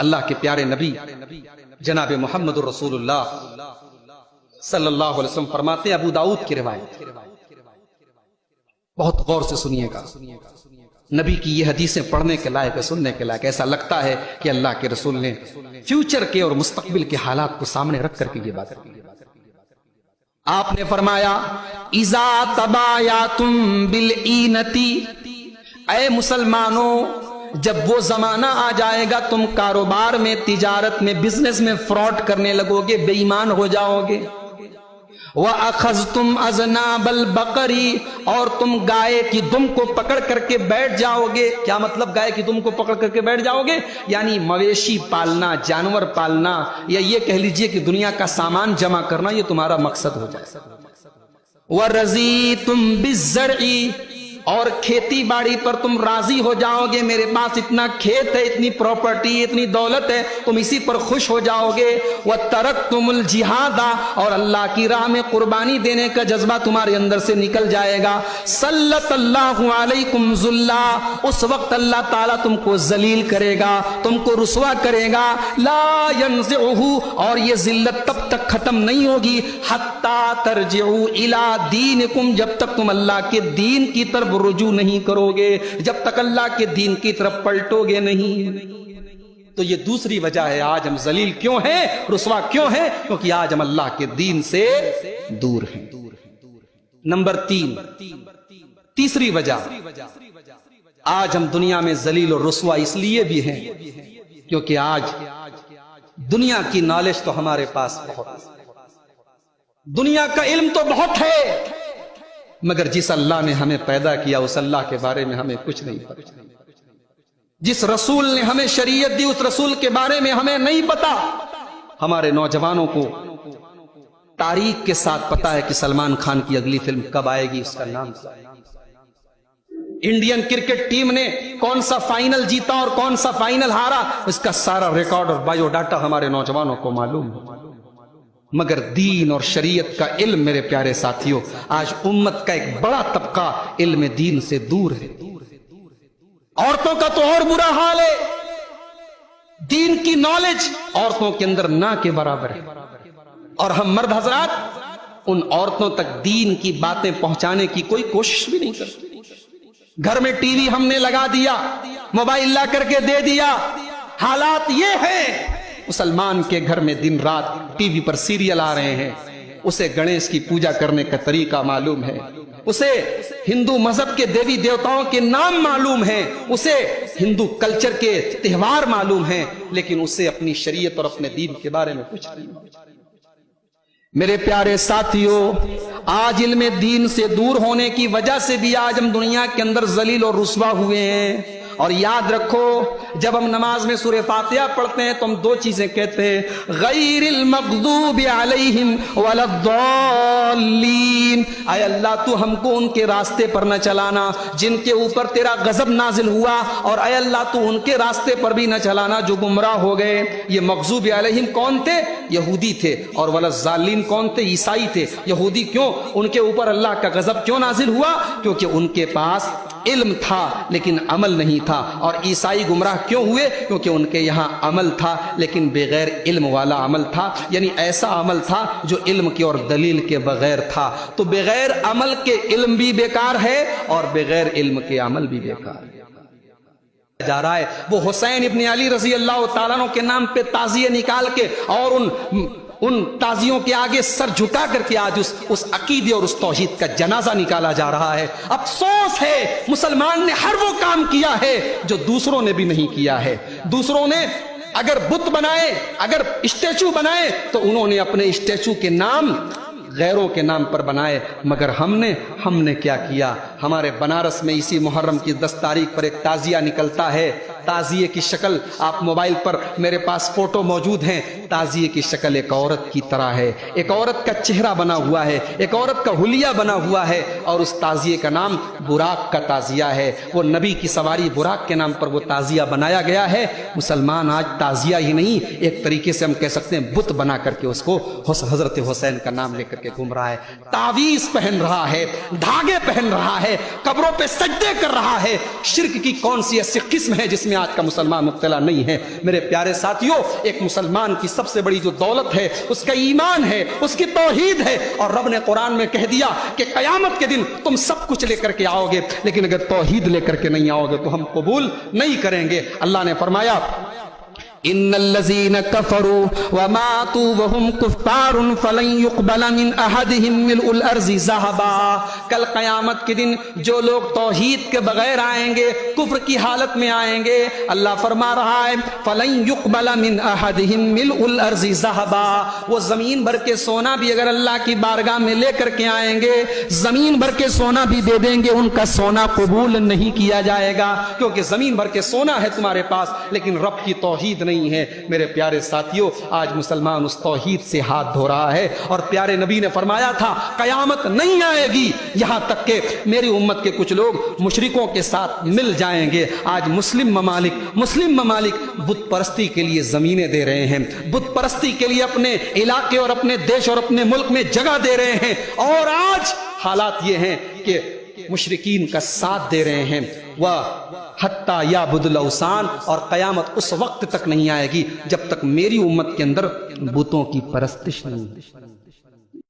اللہ کے پیارے نبی جناب محمد الرسول اللہ صلی اللہ علیہ وسلم فرماتے ہیں، ابو داؤد کی روایت، بہت غور سے سنیے گا، نبی کی یہ حدیثیں پڑھنے کے لائق ہے، سننے کے لائق، ایسا لگتا ہے کہ اللہ کے رسول نے فیوچر کے اور مستقبل کے حالات کو سامنے رکھ کر کے یہ بات کی۔ آپ نے فرمایا اذا تبایعتم بالعینتی، اے مسلمانوں جب وہ زمانہ آ جائے گا تم کاروبار میں، تجارت میں، بزنس میں فراڈ کرنے لگو گے، بے ایمان ہو جاؤ گے، وَأَخَذْتُمْ أَذْنَابَ الْبَقَرِ، اور تم گائے کی دم کو پکڑ کر کے بیٹھ جاؤ گے۔ کیا مطلب گائے کی دم کو پکڑ کر کے بیٹھ جاؤ گے؟ یعنی مویشی پالنا، جانور پالنا، یا یہ کہہ لیجئے کہ دنیا کا سامان جمع کرنا، یہ تمہارا مقصد ہو جائے۔ وَرَضِيتُمْ بِالزَّرْعِ، اور کھیتی باڑی پر تم راضی ہو جاؤ گے، میرے پاس اتنا کھیت ہے، اتنی پراپرٹی، اتنی دولت ہے، تم اسی پر خوش ہو جاؤ گے۔ وَتَرَكْتُمُ الْجِهَادَ، اور اللہ کی راہ میں قربانی دینے کا جذبہ تمہارے اندر سے نکل جائے گا۔ سَلَّطَ اللَّهُ عَلَيْكُمْ ذُلًّا، اس وقت اللہ تعالیٰ تم کو ذلیل کرے گا، تم کو رسوا کرے گا۔ لَا يَنزِعُهُ، اور یہ ذلت تب تک ختم نہیں ہوگی، حَتَّى تَرْجِعُوا إِلَىٰ دِينِكُمْ، جب تک تم اللہ کے دین کی طرف رجوع نہیں کرو گے، جب تک اللہ کے دین کی طرف پلٹو گے نہیں۔ تو یہ دوسری وجہ ہے آج ہم ذلیل کیوں ہیں، رسوا کیوں ہیں، کیونکہ آج ہم اللہ کے دین سے دور ہیں۔ نمبر 3، تیسری وجہ، آج ہم دنیا میں ذلیل اور رسوا اس لیے بھی ہیں کیونکہ آج دنیا کی نالج تو ہمارے پاس بہت ہے، دنیا کا علم تو بہت ہے، مگر جس اللہ نے ہمیں پیدا کیا اس اللہ کے بارے میں ہمیں کچھ نہیں پتا، جس رسول نے ہمیں شریعت دی اس رسول کے بارے میں ہمیں نہیں پتا۔ ہمارے نوجوانوں کو تاریخ کے ساتھ پتا ہے کہ سلمان خان کی اگلی فلم کب آئے گی، اس کا نام کیا ہے، انڈین کرکٹ ٹیم نے کون سا فائنل جیتا اور کون سا فائنل ہارا، اس کا سارا ریکارڈ اور بایو ڈاٹا ہمارے نوجوانوں کو معلوم ہے۔ مگر دین اور شریعت کا علم میرے پیارے ساتھیوں، آج امت کا ایک بڑا طبقہ علم دین سے دور ہے۔ عورتوں کا تو اور برا حال ہے، دین کی نالج عورتوں کے اندر نہ کے برابر ہے، اور ہم مرد حضرات ان عورتوں تک دین کی باتیں پہنچانے کی کوئی کوشش بھی نہیں کرتے۔ گھر میں ٹی وی ہم نے لگا دیا، موبائل لا کر کے دے دیا، حالات یہ ہیں مسلمان کے گھر میں دن رات ٹی وی پر سیریل آ رہے ہیں، اسے گنیش کی پوجا کرنے کا طریقہ معلوم ہے، اسے ہندو مذہب کے دیوی دیوتاؤں کے نام معلوم ہیں، اسے ہندو کلچر کے تہوار معلوم ہیں، لیکن اسے اپنی شریعت اور اپنے دین کے بارے میں کچھ نہیں۔ میرے پیارے ساتھیوں، آج علم دین سے دور ہونے کی وجہ سے بھی آج ہم دنیا کے اندر ذلیل اور رسوا ہوئے ہیں۔ اور یاد رکھو، جب ہم نماز میں سورہ فاتحہ پڑھتے ہیں تو ہم دو چیزیں کہتے ہیں، غیر المغضوب علیہم ولا الضالین، اے اللہ تو ہم کو ان کے راستے پر نہ چلانا جن کے اوپر تیرا غضب نازل ہوا، اور اے اللہ تو ان کے راستے پر بھی نہ چلانا جو گمراہ ہو گئے۔ یہ مغضوب علیہم کون تھے؟ یہودی تھے، اور ولا الضالین کون تھے؟ عیسائی تھے۔ یہودی کیوں؟ ان کے اوپر اللہ کا غضب کیوں نازل ہوا؟ کیونکہ ان کے پاس علم تھا لیکن عمل نہیں تھا۔ اور عیسائی گمراہ کیوں ہوئے؟ کیونکہ ان کے یہاں عمل تھا لیکن بغیر علم والا عمل تھا، یعنی ایسا عمل تھا جو علم کے اور دلیل کے بغیر تھا۔ تو بغیر عمل کے علم بھی بیکار ہے اور بغیر علم کے عمل بھی بیکار ہے۔ جا رہا ہے وہ حسین ابن علی رضی اللہ تعالیٰ عنہ کے نام پہ تعزیے نکال کے اور ان تازیوں کے آگے سر جھکا کر کے آج اس عقیدے اور اس توحید کا جنازہ نکالا جا رہا ہے۔ افسوس ہے مسلمان نے ہر وہ کام کیا ہے جو دوسروں نے بھی نہیں کیا ہے۔ دوسروں نے اگر بت بنائے، اگر اسٹیچو بنائے تو انہوں نے اپنے اسٹیچو کے نام غیروں کے نام پر بنائے، مگر ہم نے کیا کیا؟ ہمارے بنارس میں اسی محرم کی 10 تاریخ پر ایک تعزیہ نکلتا ہے۔ تعزیے کی شکل، آپ موبائل پر میرے پاس فوٹو موجود ہیں، تعزیے کی شکل ایک عورت کی طرح ہے، ایک عورت کا چہرہ بنا ہوا ہے، ایک عورت کا حلیہ بنا ہوا ہے، اور اس تعزیے کا نام براق کا تعزیہ ہے۔ وہ نبی کی سواری براق کے نام پر وہ تعزیہ بنایا گیا ہے۔ مسلمان آج تعزیہ ہی نہیں، ایک طریقے سے ہم کہہ سکتے ہیں بت بنا کر کے اس کو حضرت حسین کا نام لے کر کے گھوم رہا ہے، تعویذ پہن رہا ہے، دھاگے پہن رہا ہے، قبروں پہ سجدے کر رہا ہے۔ شرک کی کون سی ایسی قسم ہے جس میں میں آج کا مسلمان مبتلا نہیں ہے۔ میرے پیارے ساتھیوں، ایک مسلمان کی سب سے بڑی جو دولت ہے اس کا ایمان ہے، اس کی توحید ہے، اور رب نے قرآن میں کہہ دیا کہ قیامت کے دن تم سب کچھ لے کر کے آؤ گے، لیکن اگر توحید لے کر کے نہیں آؤ گے تو ہم قبول نہیں کریں گے۔ اللہ نے فرمایا ان الذين كفروا وماتوا وهم كفار فلن يقبل من احدهم ملء الارض ذهبا۔ کل قیامت کے دن جو لوگ توحید کے بغیر آئیں گے، کفر کی حالت میں آئیں گے، اللہ فرما رہا ہے فلن يقبل من احدهم ملء الارض ذهبا۔ وہ زمین بھر کے سونا بھی اگر اللہ کی بارگاہ میں لے کر کے آئیں گے، زمین بھر کے سونا بھی دے دیں گے، ان کا سونا قبول نہیں کیا جائے گا، کیونکہ زمین بھر کے سونا ہے تمہارے پاس لیکن رب کی توحید نہیں ہے۔ میرے پیارے ساتھیوں، آج مسلمان اس توحید سے ہاتھ دھو رہا ہے، اور پیارے نبی نے فرمایا تھا قیامت نہیں آئے گی یہاں تک کہ میری امت کے کچھ لوگ مشرکوں کے ساتھ مل جائیں گے۔ آج مسلم ممالک بت پرستی کے لیے زمینیں دے رہے ہیں، بت پرستی کے لیے اپنے علاقے اور اپنے دیش اور اپنے ملک میں جگہ دے رہے ہیں، اور آج حالات یہ ہیں کہ مشرکین کا ساتھ دے رہے ہیں۔ وہ حتیٰ یعبد الاوثان، اور قیامت اس وقت تک نہیں آئے گی جب تک میری امت کے اندر بتوں کی پرستش نہیں۔